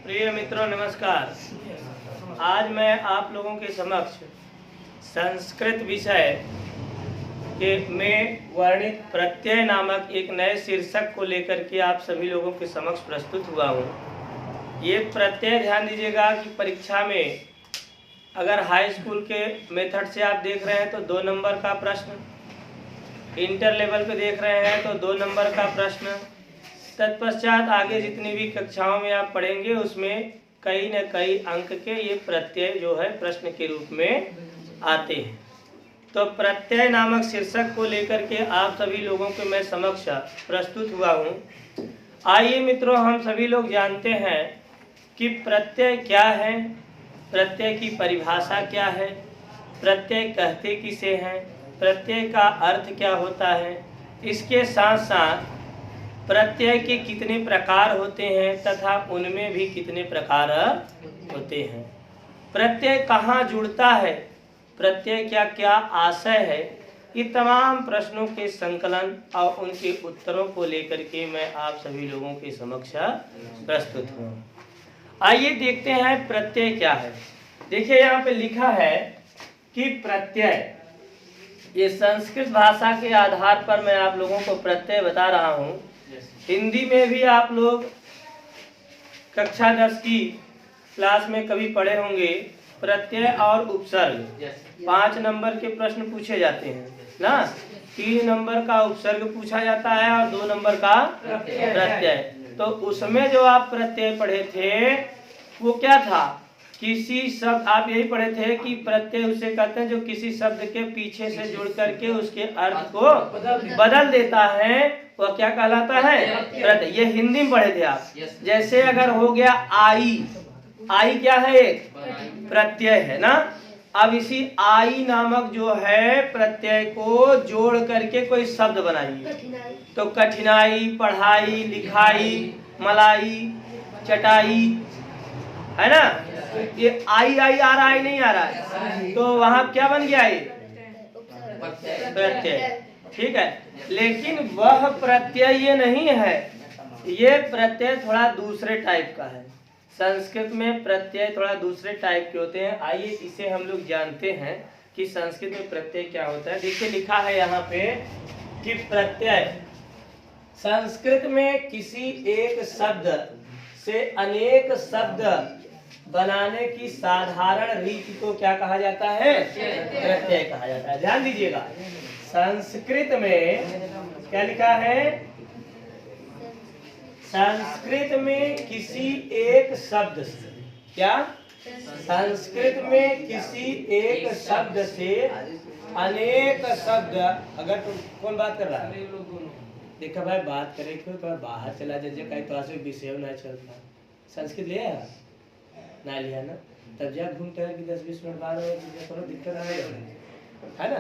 प्रिय मित्रों नमस्कार। आज मैं आप लोगों के समक्ष संस्कृत विषय के में वर्णित प्रत्यय नामक एक नए शीर्षक को लेकर के आप सभी लोगों के समक्ष प्रस्तुत हुआ हूँ। ये प्रत्यय ध्यान दीजिएगा कि परीक्षा में अगर हाई स्कूल के मेथड से आप देख रहे हैं तो 2 नंबर का प्रश्न, इंटर लेवल पे देख रहे हैं तो 2 नंबर का प्रश्न, तत्पश्चात आगे जितनी भी कक्षाओं में आप पढ़ेंगे उसमें कई न कई अंक के ये प्रत्यय जो है प्रश्न के रूप में आते हैं। तो प्रत्यय नामक शीर्षक को लेकर के आप सभी लोगों के मैं समक्ष प्रस्तुत हुआ हूँ। आइए मित्रों, हम सभी लोग जानते हैं कि प्रत्यय क्या है, प्रत्यय की परिभाषा क्या है, प्रत्यय कहते किसे हैं, प्रत्यय का अर्थ क्या होता है, इसके साथ साथ प्रत्यय के कितने प्रकार होते हैं तथा उनमें भी कितने प्रकार होते हैं, प्रत्यय कहाँ जुड़ता है, प्रत्यय क्या क्या आशय है, ये तमाम प्रश्नों के संकलन और उनके उत्तरों को लेकर के मैं आप सभी लोगों के समक्ष प्रस्तुत हूँ। आइए देखते हैं प्रत्यय क्या है। देखिए यहाँ पे लिखा है कि प्रत्यय, ये संस्कृत भाषा के आधार पर मैं आप लोगों को प्रत्यय बता रहा हूँ। हिंदी में भी आप लोग कक्षा 10 की क्लास में कभी पढ़े होंगे प्रत्यय और उपसर्ग। 5 नंबर के प्रश्न पूछे जाते हैं ना, 3 नंबर का उपसर्ग पूछा जाता है और 2 नंबर का प्रत्यय। तो उसमें जो आप प्रत्यय पढ़े थे वो क्या था, किसी शब्द, आप यही पढ़े थे कि प्रत्यय उसे कहते हैं जो किसी शब्द के पीछे से जुड़ करके उसके अर्थ को बदल देता है, वह क्या कहलाता है, प्रत्यय। ये हिंदी में पढ़े थे आप। जैसे अगर हो गया आई, आई क्या है, एक प्रत्यय है ना। अब इसी आई नामक जो है प्रत्यय को जोड़ करके कोई शब्द बनाइए, तो कठिनाई, पढ़ाई, लिखाई, मलाई, चटाई, है ना। ये आई आई आ रहा है, नहीं आ रहा है, तो वहां क्या बन गया, ये प्रत्यय। ठीक है, लेकिन वह प्रत्यय ये नहीं है, ये प्रत्यय थोड़ा दूसरे टाइप का है। संस्कृत में प्रत्यय थोड़ा दूसरे टाइप के होते हैं। आइए इसे हम लोग जानते हैं कि संस्कृत में प्रत्यय क्या होता है। देखिए लिखा है यहाँ पे कि प्रत्यय संस्कृत में किसी एक शब्द से अनेक शब्द बनाने की साधारण रीति को क्या कहा जाता है, प्रत्यय कहा जाता है। ध्यान दीजिएगा, संस्कृत में क्या लिखा है, संस्कृत में किसी एक शब्द से, क्या, संस्कृत में किसी एक शब्द से अनेक शब्द, अगर तुम कौन बात कर रहा है, देखा भाई बात करे क्यों, तो बाहर चला जाए, कहीं तो आज विषय ना चलता। संस्कृत लिया ना, लिया ना, तब जा घूम टहल की 10-20 मिनट बाद थोड़ा दिक्कत है ना।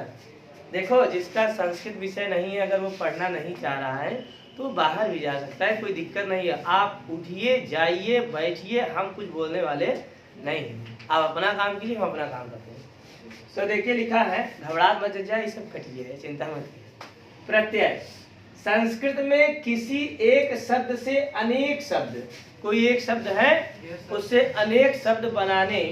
देखो, जिसका संस्कृत विषय नहीं है, अगर वो पढ़ना नहीं चाह रहा है तो बाहर भी जा सकता है, कोई दिक्कत नहीं है। आप उठिए, जाइए, बैठिए, हम कुछ बोलने वाले नहीं हैं। आप अपना काम कीजिए, हम अपना काम करते हैं। तो देखिए लिखा है, घबराहट मत जाए, ये सब कटिए है, चिंता मत कीजिए। प्रत्यय संस्कृत में किसी एक शब्द से अनेक शब्द, कोई एक शब्द है उससे अनेक शब्द बनाने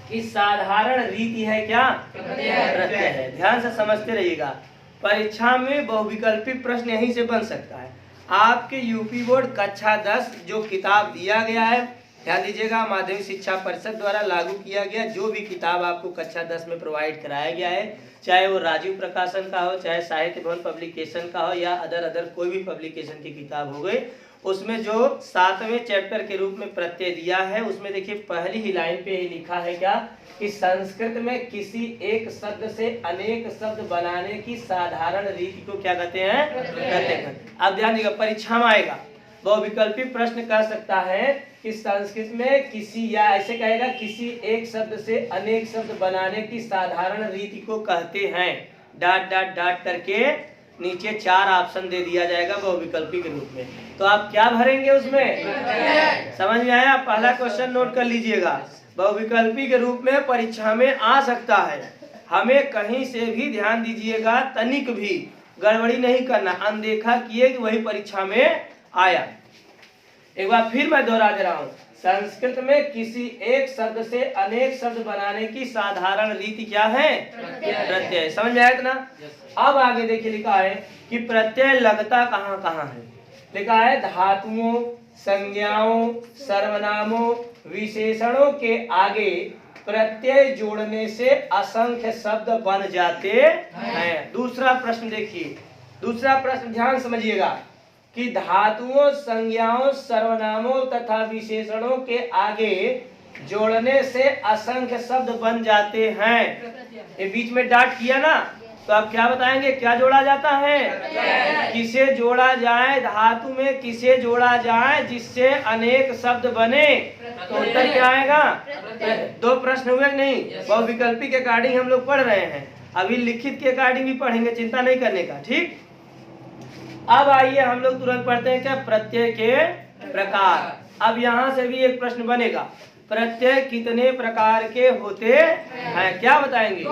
की साधारण रीति है, क्या, प्रत्यय है। ध्यान से समझते रहिएगा, परीक्षा में बहुविकल्पी प्रश्न यहीं से बन सकता है। आपके यूपी बोर्ड कक्षा 10 जो किताब दिया गया है, ध्यान दीजिएगा, माध्यमिक शिक्षा परिषद द्वारा लागू किया गया जो भी किताब आपको कक्षा 10 में प्रोवाइड कराया गया है, चाहे वो राजीव प्रकाशन का हो, चाहे साहित्य भवन पब्लिकेशन का हो, या अदर कोई भी पब्लिकेशन की किताब हो गई, उसमें जो 7वें चैप्टर के रूप में प्रत्यय दिया है, उसमें देखिए पहली ही लाइन पे ही लिखा है क्या, कि संस्कृत में किसी एक शब्द से अनेक शब्द बनाने की साधारण रीति को क्या कहते हैं, प्रत्यय। अब ध्यान दीजिएगा, परीक्षा में आएगा, बहुविकल्पी प्रश्न कर सकता है कि संस्कृत में किसी, या ऐसे कहेगा किसी एक शब्द से अनेक शब्द बनाने की साधारण रीति को कहते हैं, डॉट डॉट डॉट करके नीचे 4 ऑप्शन दे दिया जाएगा बहुविकल्पी के रूप में। तो आप क्या भरेंगे उसमें, समझ में आया। पहला क्वेश्चन नोट कर लीजिएगा, बहुविकल्पी के रूप में परीक्षा में आ सकता है। हमें कहीं से भी, ध्यान दीजिएगा, तनिक भी गड़बड़ी नहीं करना, अनदेखा किए कि वही परीक्षा में आया। एक बार फिर मैं दोहरा दे रहा हूँ, संस्कृत में किसी एक शब्द से अनेक शब्द बनाने की साधारण रीति क्या है? प्रत्यय। समझ में आया इतना? अब आगे देखिए लिखा है कि प्रत्यय लगता कहाँ कहाँ है। लिखा है धातुओं, संज्ञाओं, सर्वनामों, विशेषणों के आगे प्रत्यय जोड़ने से असंख्य शब्द बन जाते हैं। दूसरा प्रश्न देखिए, दूसरा प्रश्न ध्यान समझिएगा कि धातुओं, संज्ञाओं, सर्वनामों तथा विशेषणों के आगे जोड़ने से असंख्य शब्द बन जाते हैं। ये बीच में डॉट किया ना, तो आप क्या बताएंगे? क्या जोड़ा जाता है? किसे जोड़ा जाए? धातु में किसे जोड़ा जाए जिससे अनेक शब्द बने? तो उत्तर क्या आएगा? दो प्रश्न हुए नहीं? बहुविकल्पी के अकॉर्डिंग हम लोग पढ़ रहे हैं, अभी लिखित के अकॉर्डिंग भी पढ़ेंगे, चिंता नहीं करने का। ठीक, अब आइए हम लोग तुरंत पढ़ते हैं क्या? प्रत्यय के प्रकार। अब यहाँ से भी एक प्रश्न बनेगा, प्रत्यय कितने प्रकार के होते हैं? क्या बताएंगे?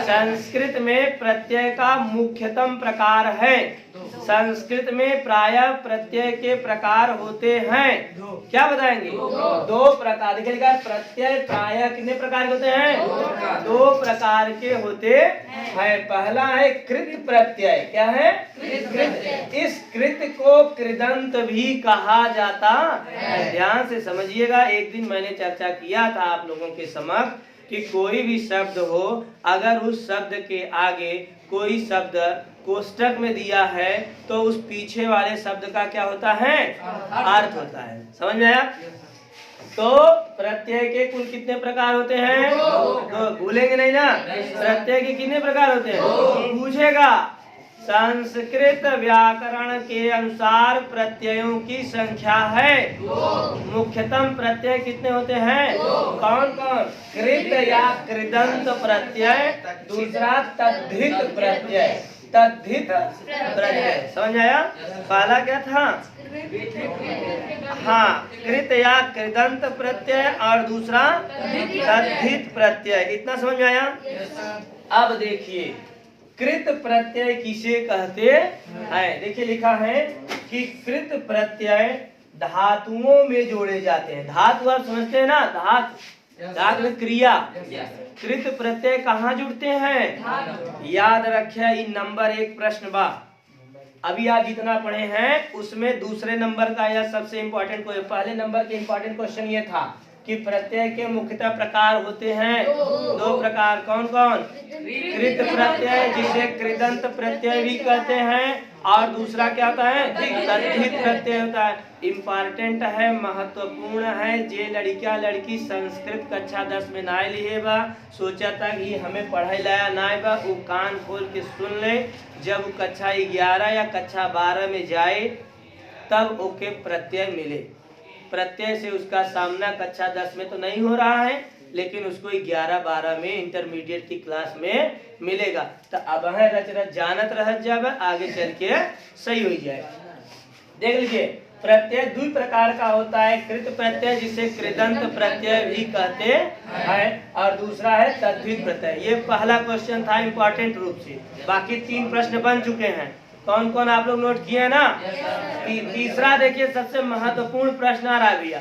संस्कृत में प्रत्यय का मुख्यतम प्रकार है। संस्कृत में प्रायः प्रत्यय के प्रकार होते हैं। क्या बताएंगे? दो प्रकार। देखिएगा, प्रत्यय प्रायः कितने प्रकार के होते हैं? दो प्रकार के होते हैं। पहला है कृत प्रत्यय। क्या है? इस कृत को कृदंत भी कहा जाता है। ध्यान से समझिएगा, एक दिन मैंने चर्चा किया था आप लोगों के समक्ष कि कोई भी शब्द हो, अगर उस शब्द के आगे कोई शब्द कोष्टक में दिया है तो उस पीछे वाले शब्द का क्या होता है? अर्थ होता है। समझ में आया? तो प्रत्यय के कुल कितने प्रकार होते हैं? तो भूलेंगे नहीं ना? प्रत्यय के कितने प्रकार होते हैं? पूछेगा। संस्कृत व्याकरण के अनुसार प्रत्ययों की संख्या है। मुख्यतम प्रत्यय कितने होते हैं? कौन कौन? कृत या कृदंत प्रत्यय, दूसरा तद्धित प्रत्यय। तद्धित प्रत्यय समझ आया? पहला क्या था? हाँ, कृत या कृदंत प्रत्यय और दूसरा तद्धित प्रत्यय। इतना समझ में आया? अब देखिए कृत प्रत्यय किसे कहते हैं? देखिए लिखा है कि कृत प्रत्यय धातुओं में जोड़े जाते हैं। धातु आप समझते हैं ना? धातु में क्रिया। कृत प्रत्यय कहाँ जुड़ते हैं? याद रखिए, ये नंबर 1 प्रश्न बा। अभी आप जितना पढ़े हैं उसमें दूसरे नंबर का या सबसे इम्पोर्टेंट, पहले नंबर के इम्पोर्टेंट क्वेश्चन ये था कि प्रत्यय के मुख्यतः प्रकार होते हैं दो प्रकार। कौन कौन? कृत प्रत्यय जिसे कृदंत प्रत्यय भी कहते हैं, और दूसरा क्या होता है? तद्धित प्रत्यय होता है। इम्पोर्टेंट है, महत्वपूर्ण है। जे लड़किया लड़की संस्कृत कक्षा 10 में ना लिए बा, सोचा था कि हमें पढ़ाई लाया ना बा, वो कान खोल के सुन ले। जब कक्षा 11 या कक्षा 12 में जाए तब ओके प्रत्यय मिले। प्रत्यय से उसका सामना कक्षा 10 में तो नहीं हो रहा है, लेकिन उसको 11-12 में इंटरमीडिएट की क्लास में मिलेगा। तो अब है रच रच जानत रह जाए, आगे चल के सही हो जाए। देख लीजिए, प्रत्यय दो प्रकार का होता है। कृत प्रत्यय जिसे कृदंत प्रत्यय भी कहते हैं, और दूसरा है तद्धित प्रत्यय। ये पहला क्वेश्चन था इम्पोर्टेंट रूप से। बाकी 3 प्रश्न बन चुके हैं। कौन कौन आप लोग नोट किए ना? तीसरा देखिए, सबसे महत्वपूर्ण प्रश्न आ रहा भैया।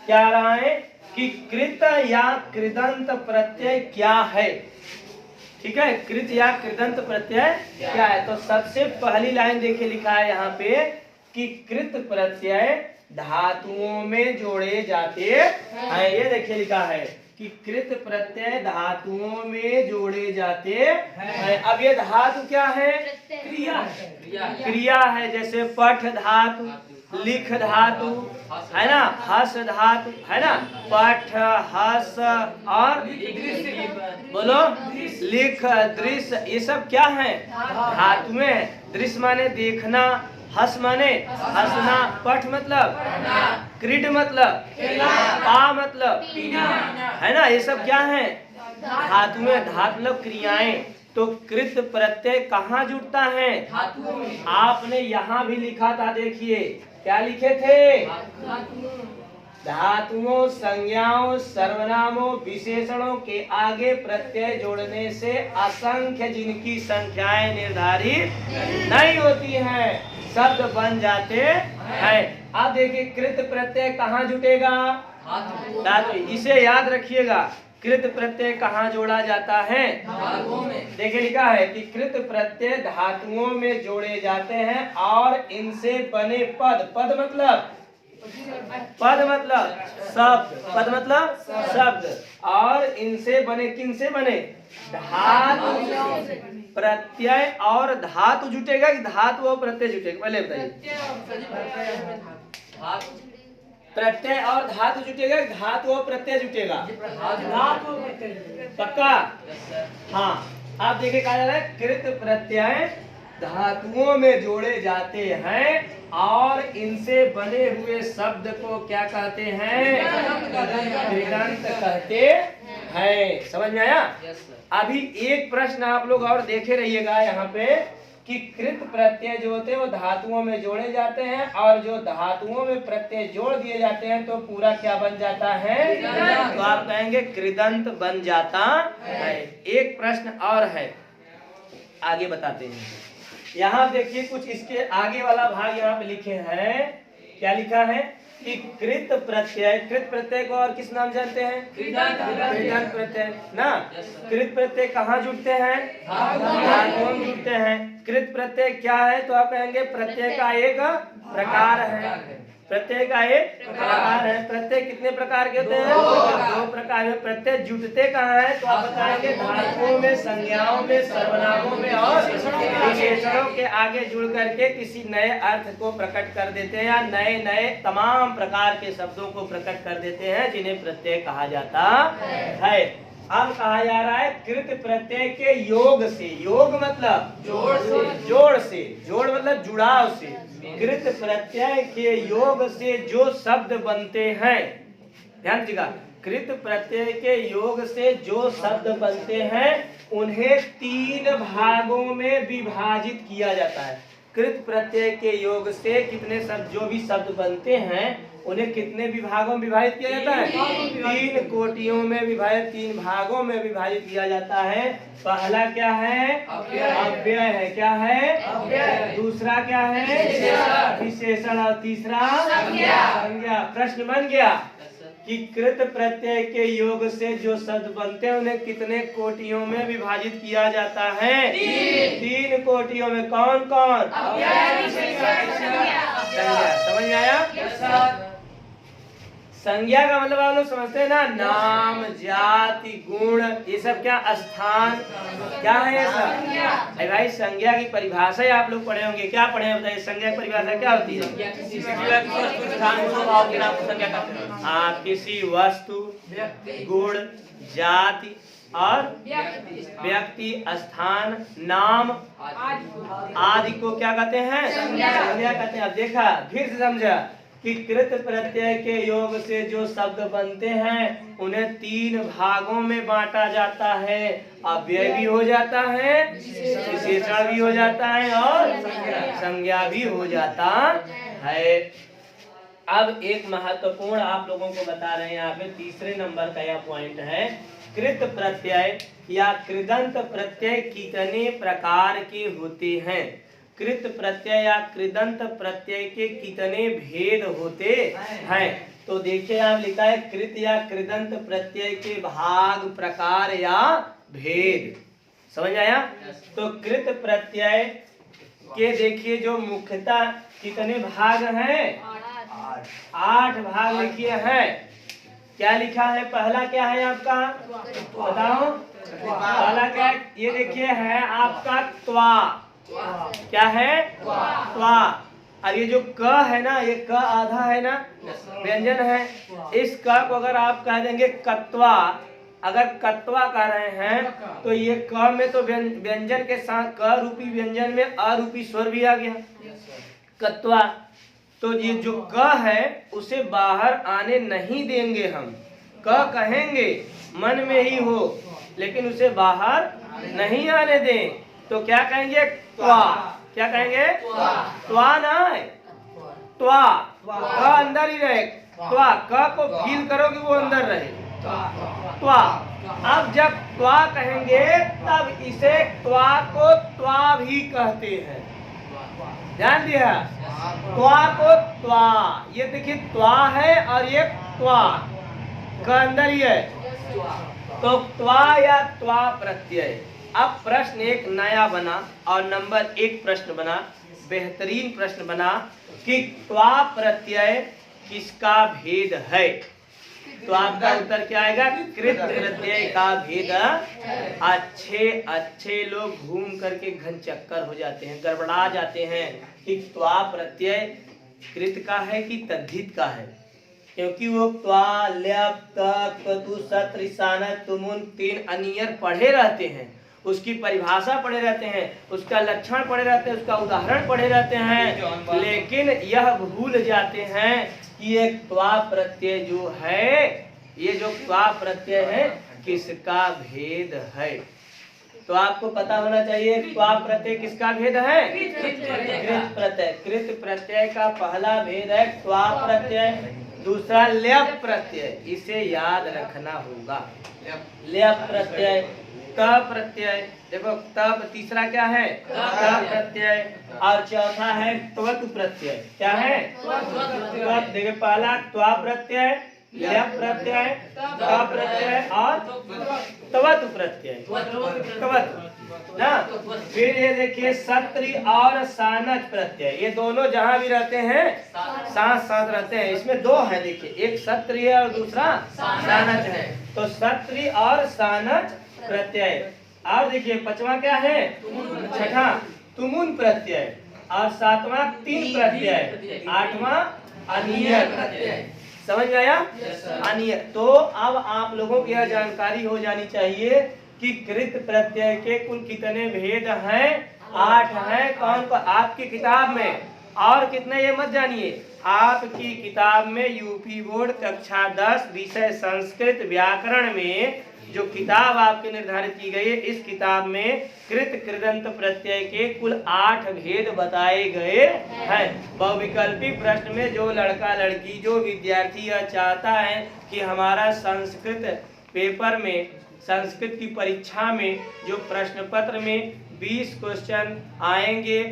क्या रहा है कि कृत या कृदंत प्रत्यय क्या है? ठीक है, कृत या कृदंत प्रत्यय क्या है? तो सबसे पहली लाइन देखिए लिखा है यहाँ पे कि कृत प्रत्यय धातुओं में जोड़े जाते हैं। ये देखिए लिखा है कि कृत प्रत्यय धातुओं में जोड़े जाते हैं। अब ये धातु क्या है? क्रिया है। जैसे पठ धातु, लिख धातु है ना, हस धातु है ना, पठ हस और बोलो लिख, दृश्य, ये सब क्या है? धातु में। दृश्य माने देखना, हस माने हंसना, पठ मतलब क्रीड मतलब पा मतलब है ना, ये सब क्या है? धातु में। धातु मतलब क्रियाएं। तो कृत प्रत्यय कहाँ जुड़ता है? आपने यहाँ भी लिखा था, देखिए क्या लिखे थे? धातुओं, संज्ञाओं, सर्वनामों, विशेषणों के आगे प्रत्यय जोड़ने से असंख्य जिनकी संख्याएं निर्धारित नहीं होती हैं। शब्द बन जाते हैं। अब देखिए कृत प्रत्यय कहाँ जुटेगा? धातु। इसे याद रखिएगा, कृत प्रत्यय कहाँ जोड़ा जाता है? धातुओं में। देखिए लिखा है कि कृत प्रत्यय धातुओं में जोड़े जाते हैं और इनसे बने पद, पद मतलब शब्द, पद मतलब शब्द, और इनसे बने, किनसे बने? धातु। प्रत्यय और धातु जुटेगा कि धातु और प्रत्यय जुटेगा? पहले बताइए। प्रत्यय और धातु जुटेगा कि धातु और प्रत्यय जुटेगा? धातु। पक्का? हाँ। आप देखिए कहा जा रहा है कृत प्रत्यय धातुओं में जोड़े जाते हैं और इनसे बने हुए शब्द को क्या कहते हैं? कृदंत कहते हैं। समझ में आया? अभी एक प्रश्न आप लोग और देखे रहिएगा यहाँ पे कि कृत प्रत्यय जो होते हैं वो धातुओं में जोड़े जाते हैं और जो धातुओं में प्रत्यय जोड़ दिए जाते हैं तो पूरा क्या बन जाता है? तो आप कहेंगे कृदंत बन जाता है। एक प्रश्न और है, आगे बताते हैं। यहाँ देखिए कुछ इसके आगे वाला भाग यहाँ पे लिखे हैं। क्या लिखा है कि कृत प्रत्यय को और किस नाम जानते हैं? कृदंत प्रत्यय ना। कृत प्रत्यय कहाँ जुटते हैं? धातुओं में जुटते हैं। कृत प्रत्यय क्या है? तो आप कहेंगे प्रत्यय का एक प्रकार है। प्रत्यय का एक प्रकार है। प्रत्यय कितने प्रकार के होते हैं? दो प्रकार में। प्रत्यय जुटते कहाँ है? तो आप बताएंगे धातुओं में, संज्ञाओं में, सर्वनामों में और विशेषणों के आगे जुड़ करके किसी नए अर्थ को प्रकट कर देते हैं या नए नए तमाम प्रकार के शब्दों को प्रकट कर देते हैं जिन्हें प्रत्यय कहा जाता है। अब कहा जा रहा है कृत प्रत्यय के योग से। योग मतलब जोड़ से, जोड़ मतलब जुड़ाव से। कृत प्रत्यय के योग से जो शब्द बनते हैं, ध्यान दीजिएगा, कृत प्रत्यय के योग से जो शब्द बनते हैं उन्हें 3 भागों में विभाजित किया जाता है। कृत प्रत्यय के योग से कितने शब्द, जो भी शब्द बनते हैं उन्हें कितने विभागों में विभाजित किया जाता है? 3 कोटियों में विभाजित, 3 भागों में विभाजित किया जाता है। पहला क्या है? अव्यय है। क्या है? अव्यय। दूसरा क्या है? विशेषण। और तीसरा संज्ञा। प्रश्न बन गया कि कृत प्रत्यय के योग से जो शब्द बनते हैं उन्हें कितने कोटियों में विभाजित किया जाता है? 3 कोटियों में। कौन कौन? संज्ञा। समझ में आया? संज्ञा का मतलब आप लोग समझते हैं ना, नाम, जाति, गुण, ये सब क्या स्थान, क्या है ये सब? अरे भाई संज्ञा की परिभाषा आप लोग पढ़े होंगे। क्या पढ़े हैं बताइए? संज्ञा की परिभाषा क्या होती है? हाँ, किसी वस्तु, गुण, जाति और व्यक्ति, स्थान, नाम आदि को क्या कहते हैं? संज्ञा कहते हैं। अब देखा, फिर से समझा कि कृत प्रत्यय के योग से जो शब्द बनते हैं उन्हें 3 भागों में बांटा जाता है। अव्यय भी हो जाता है, विशेषण भी हो जाता है और संज्ञा भी हो जाता है। अब एक महत्वपूर्ण आप लोगों को बता रहे हैं, यहाँ पे तीसरे नंबर का यह पॉइंट है। कृत प्रत्यय या कृदंत प्रत्यय कितने प्रकार के होते हैं? कृत प्रत्यय या कृदंत प्रत्यय के कितने भेद होते हैं? तो देखिए यहाँ लिखा है कृत या कृदंत प्रत्यय के भाग, प्रकार या भेद। समझ आया? तो कृत प्रत्यय के देखिए जो मुख्यतः कितने भाग हैं? 8 भाग लिखिए हैं। क्या लिखा है? पहला क्या है आपका? बताओ। पहला क्या है? ये देखिए है आपका त्वा। क्या है? त्वा। अब ये जो क है ना, ये क आधा है ना, व्यंजन है। इस क को अगर आप कह देंगे कत्वा, अगर कत्वा कह रहे हैं तो ये क में तो व्यंजन के साथ क रूपी व्यंजन में अ रूपी स्वर भी आ गया, कत्वा। तो ये जो क है उसे बाहर आने नहीं देंगे हम। क कहेंगे मन में ही हो, लेकिन उसे बाहर नहीं आने दें। तो क्या कहेंगे? त्वा। क्या कहेंगे? त्वा ना, त्वा। क अंदर ही रहे, त्वा। क को फील करो कि वो अंदर रहे, त्वा। अब जब त्वा कहेंगे तब इसे त्वा को त्वा भी कहते हैं। ध्यान दिया। त्वा को त्वा, ये देखिए त्वा है और ये त्वा का अंदर ही है, तो त्वा या त्वा प्रत्यय। अब प्रश्न एक नया बना और नंबर 1 प्रश्न बना, बेहतरीन प्रश्न बना कि त्वा प्रत्यय किसका भेद है। तो आपका उत्तर क्या आएगा? कृत प्रत्यय का भेद। अच्छे लोग घूम करके घन चक्कर हो जाते हैं, गड़बड़ा जाते हैं कि त्वा प्रत्यय कृत का है कि तद्धित का है, क्योंकि वो त्वा ल्यप तक तु सत ऋसानत तुमुन 3 अनियर पढ़े रहते हैं, उसकी परिभाषा पढ़े रहते हैं, उसका लक्षण पढ़े रहते हैं, उसका उदाहरण पढ़े रहते हैं, लेकिन यह भूल जाते हैं कि एक त्वा प्रत्यय जो है, ये जो त्वा प्रत्यय है किसका भेद है। तो आपको पता होना चाहिए त्वा प्रत्यय किसका भेद है? कृत प्रत्यय। कृत प्रत्यय का पहला भेद है त्वा प्रत्यय, दूसरा ल्यप प्रत्यय, इसे याद रखना होगा। ल्यप प्रत्यय, त प्रत्यय, देखो तब तीसरा क्या है? त प्रत्यय, और चौथा है त्वत प्रत्यय। क्या है? त्वत। देखो पहला त्वा प्रत्यय, ल्यप प्रत्यय, त प्रत्यय और त्वत प्रत्यय, त्वत ना। फिर ये देखिए सत्री और सानच प्रत्यय, ये दोनों जहां भी रहते हैं साथ साथ रहते हैं। इसमें 2 है, देखिए एक सत्री है और दूसरा सानच है, तो सत्री और सानच प्रत्यय। और देखिए 5वां क्या है? 6ठा तुमुन प्रत्यय, और 7वां 3 प्रत्यय, 8वां अनियर प्रत्यय। समझ में आया? अनियर। तो अब आप लोगों की यह जानकारी हो जानी चाहिए कि कृत प्रत्यय के कुल कितने भेद हैं? 8 हैं। कौन को? आपकी किताब में। और कितने ये मत जानिए, आपकी किताब में यूपी बोर्ड कक्षा 10 विषय संस्कृत व्याकरण में जो किताब आपके निर्धारित की गई है, इस किताब में कृत कृदंत प्रत्यय के कुल 8 भेद बताए गए हैं। बहुविकल्पी प्रश्न में जो लड़का लड़की, जो विद्यार्थी यह चाहता है कि हमारा संस्कृत पेपर में, संस्कृत की परीक्षा में जो प्रश्न पत्र में 20 क्वेश्चन आएंगे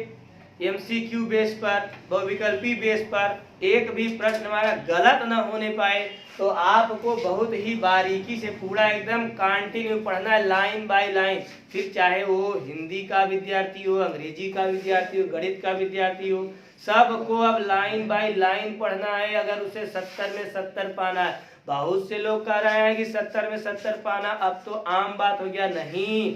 MCQ बेस पर, बहुविकल्पी बेस पर, एक भी प्रश्न हमारा गलत न होने पाए, तो आपको बहुत ही बारीकी से पूरा एकदम कंटिन्यू पढ़ना है, लाइन बाय लाइन। फिर चाहे वो हिंदी का विद्यार्थी हो, अंग्रेजी का विद्यार्थी हो, गणित का विद्यार्थी हो, सबको अब लाइन बाय लाइन पढ़ना है। अगर उसे 70 में 70 पाना है, बहुत से लोग कह रहे हैं कि 70 में 70 पाना अब तो आम बात हो गया। नहीं,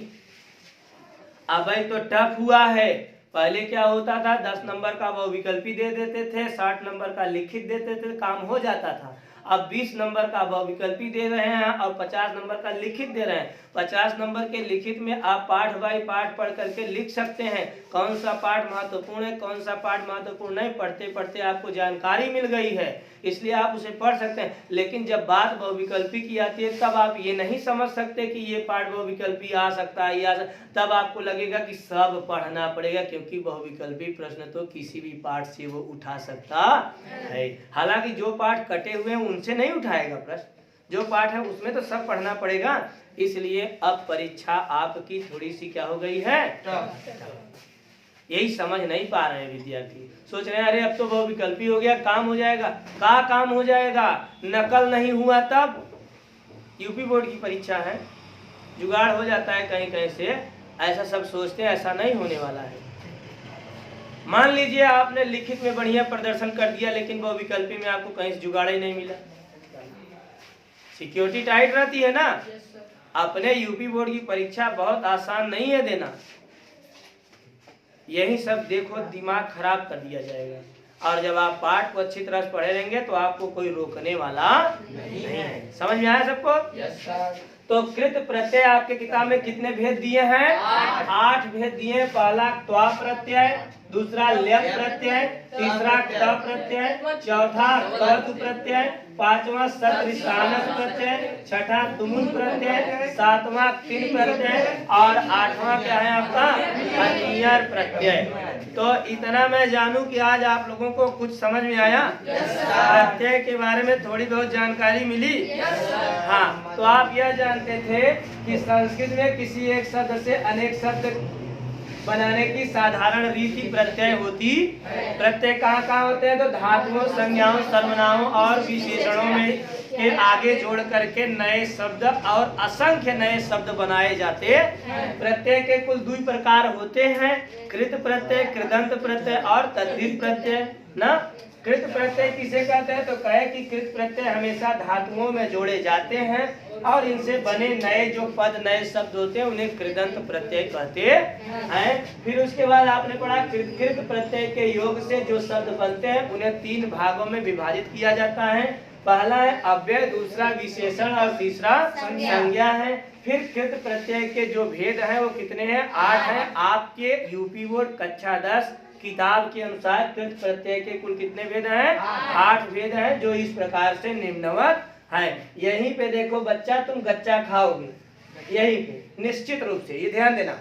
अब तो टफ हुआ है। पहले क्या होता था, 10 नंबर का वो विकल्पी दे देते थे, 60 नंबर का लिखित देते थे, काम हो जाता था। अब 20 नंबर का बहुविकल्पी दे रहे हैं और 50 नंबर का लिखित दे रहे हैं। 50 नंबर के लिखित में आप पाठ बाई पाठ पढ़ करके लिख सकते हैं, कौन सा पाठ महत्वपूर्ण है, कौन सा पाठ महत्वपूर्ण नहीं। पढ़ते पढ़ते आपको जानकारी मिल गई है, इसलिए आप उसे पढ़ सकते हैं। लेकिन जब बात बहुविकल्पी की आती है, तब आप ये नहीं समझ सकते कि ये पाठ बहुविकल्पी आ सकता है या तब आपको लगेगा कि सब पढ़ना पड़ेगा, क्योंकि बहुविकल्पी प्रश्न तो किसी भी पाठ से वो उठा सकता है। हालांकि जो पाठ कटे हुए हैं उनसे नहीं उठाएगा प्रश्न, जो पाठ है उसमें तो सब पढ़ना पड़ेगा। इसलिए अब परीक्षा आपकी थोड़ी सी क्या हो गई है, यही समझ नहीं पा रहे हैं विद्यार्थी। सोच रहे हैं अरे अब तो बहुविकल्पी हो गया, काम हो जाएगा। क्या काम हो जाएगा? नकल नहीं हुआ तब। यूपी बोर्ड की परीक्षा है, जुगाड़ हो जाता है कहीं कहीं से, ऐसा सब सोचते हैं, ऐसा नहीं होने वाला है। मान लीजिए आपने लिखित में बढ़िया प्रदर्शन कर दिया, लेकिन बहुविकल्पी में आपको कहीं से जुगाड़ ही नहीं मिला। सिक्योरिटी टाइट रहती है ना। अपने यूपी बोर्ड की परीक्षा बहुत आसान नहीं है देना। यही सब देखो दिमाग खराब कर दिया जाएगा। और जब आप पाठ को अच्छी तरह से पढ़े रहेंगे तो आपको कोई रोकने वाला नहीं है। समझ में आया सबको? Yes sir. तो कृत प्रत्यय आपके किताब में कितने भेद दिए हैं? 8 भेद दिए। पहला त्वा प्रत्यय, दूसरा ल्यप प्रत्यय, तीसरा ट प्रत्यय, चौथा तत् प्रत्यय, 5वां सत्रिसानस प्रत्यय, 6ठा तुमुन प्रत्यय, 7वां तिन प्रत्यय और 8वां क्या है आपका अनियर प्रत्यय। तो इतना मैं जानूं कि आज आप लोगों को कुछ समझ में आया। प्रत्यय के बारे में थोड़ी बहुत जानकारी मिली। हाँ, तो आप यह जानते थे कि संस्कृत में किसी एक शब्द से अनेक शब्द बनाने की साधारण रीति प्रत्यय होती। प्रत्यय कहाँ कहाँ होते हैं? तो धातुओं, संज्ञाओं, सर्वनामों और विशेषणों में के आगे जोड़ करके नए शब्द और असंख्य नए शब्द बनाए जाते हैं। प्रत्यय के कुल 2 प्रकार होते हैं, कृत प्रत्यय, कृदंत प्रत्यय और तद्धित प्रत्यय ना। कृत प्रत्यय किसे कहते हैं? तो कहे कि कृत प्रत्यय हमेशा धातुओं में जोड़े जाते हैं और इनसे बने नए जो पद, नए शब्द होते हैं उन्हें कृदंत प्रत्यय कहते हैं। फिर उसके बाद आपने पढ़ा कृत प्रत्यय के योग से जो शब्द बनते हैं उन्हें 3 भागों में विभाजित किया जाता है। पहला है अव्यय, दूसरा विशेषण और तीसरा संज्ञा है। फिर कृत प्रत्यय के जो भेद हैं वो कितने हैं? 8 हैं। आपके यूपी बोर्ड कक्षा 10 किताब के अनुसार कृत प्रत्यय के कुल कितने भेद हैं? 8 भेद हैं, जो इस प्रकार से निम्नवत है। यहीं पे देखो बच्चा, तुम गच्चा खाओगे, यहीं पे निश्चित रूप से ये ध्यान देना।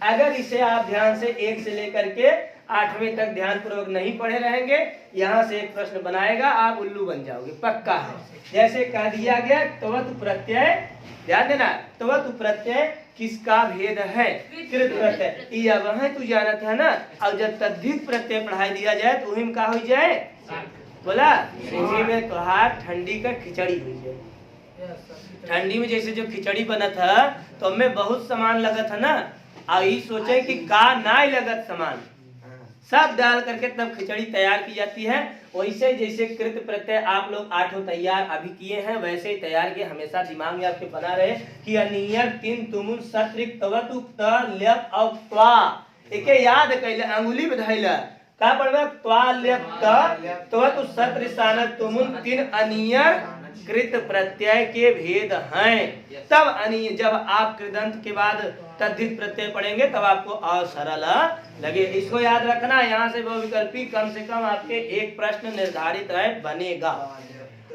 अगर इसे आप ध्यान से 1 से लेकर के 8वीं तक ध्यान पूर्वक नहीं पढ़े रहेंगे, यहाँ से एक प्रश्न बनाएगा, आप उल्लू बन जाओगे, पक्का है। जैसे कह दिया गया त्वत प्रत्यय, ध्यान देना, त्वत प्रत्यय किसका भेद है? कृत प्रत्यय। यह वह तू जानत है ना। और जब तद्धित प्रत्यय पढ़ाई दिया जाए तो उही में का हो जाए? बोला उसी में तोहार ठंडी का खिचड़ी हुई जाए। ठंडी में जैसे जो खिचड़ी बना था तो हमें बहुत सामान लगा था ना, और ये सोचे कि का ना लगत सामान सब डाल करके तब खिचड़ी तैयार की जाती है। वैसे जैसे कृत प्रत्यय आप लोग 8 तैयार अभी किए हैं, वैसे ही तैयार किए, हमेशा दिमाग में आपके बना रहे कि अनियर, तिन, तुमुन, सत्रिक, तवत, त, ल्यप और त्वा। एके याद कैले, अंगुली में धैला का पढ़बे? त्वा, ल्यप, त, तवत, सत्र, सानक, तुमुन, तीन अनियर कृत प्रत्यय के भेद हैं। तब अनिय, जब आप कृदंत के बाद तद्धित प्रत्यय पढ़ेंगे तब आपको और सरल लगे। इसको याद रखना। यहाँ से बहुविकल्पी कम से कम आपके 1 प्रश्न निर्धारित है बनेगा।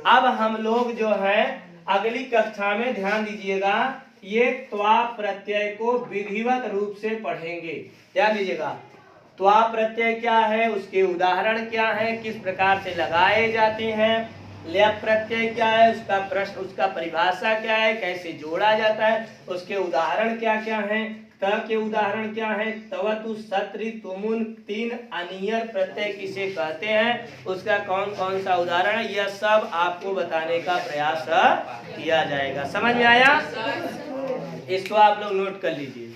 अब हम लोग जो है अगली कक्षा में ध्यान दीजिएगा, ये त्वा प्रत्यय को विधिवत रूप से पढ़ेंगे। ध्यान दीजिएगा, त्वा प्रत्यय क्या है, उसके उदाहरण क्या है, किस प्रकार से लगाए जाते हैं। ल्यप प्रत्यय क्या है, उसका प्रश्न, उसका परिभाषा क्या है, कैसे जोड़ा जाता है, उसके उदाहरण क्या क्या हैं। त के उदाहरण क्या है, तवतु, सत्री, तुमुन, तीन अनियर प्रत्यय किसे कहते हैं, उसका कौन कौन सा उदाहरण है, यह सब आपको बताने का प्रयास किया जाएगा। समझ में आया? इसको आप लोग नोट कर लीजिए।